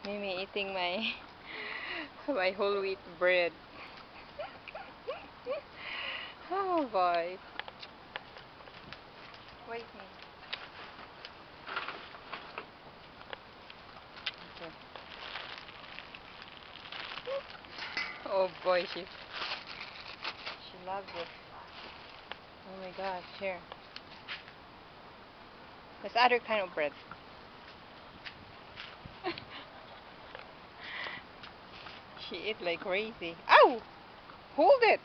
Mimi eating my my whole wheat bread. Oh boy. Wait me. Okay. Oh boy, she loves it. Oh my gosh, here. There's other kind of bread. She eat like crazy. Ow! Hold it!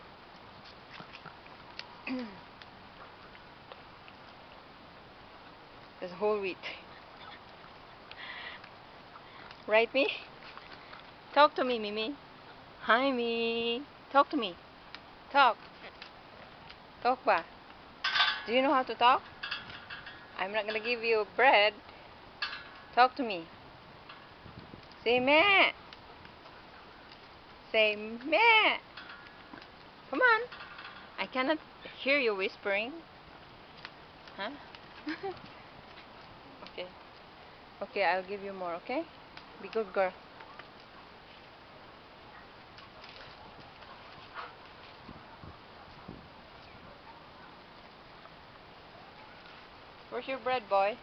There's whole wheat. Right, me? Talk to me, Mimi. Hi, me. Talk to me. Talk. Talk ba? Do you know how to talk? I'm not gonna give you bread. Talk to me. Say meh. Say meh. Come on. I cannot hear you whispering. Huh? Okay. Okay, I'll give you more, okay? Be good girl. Where's your bread, boy?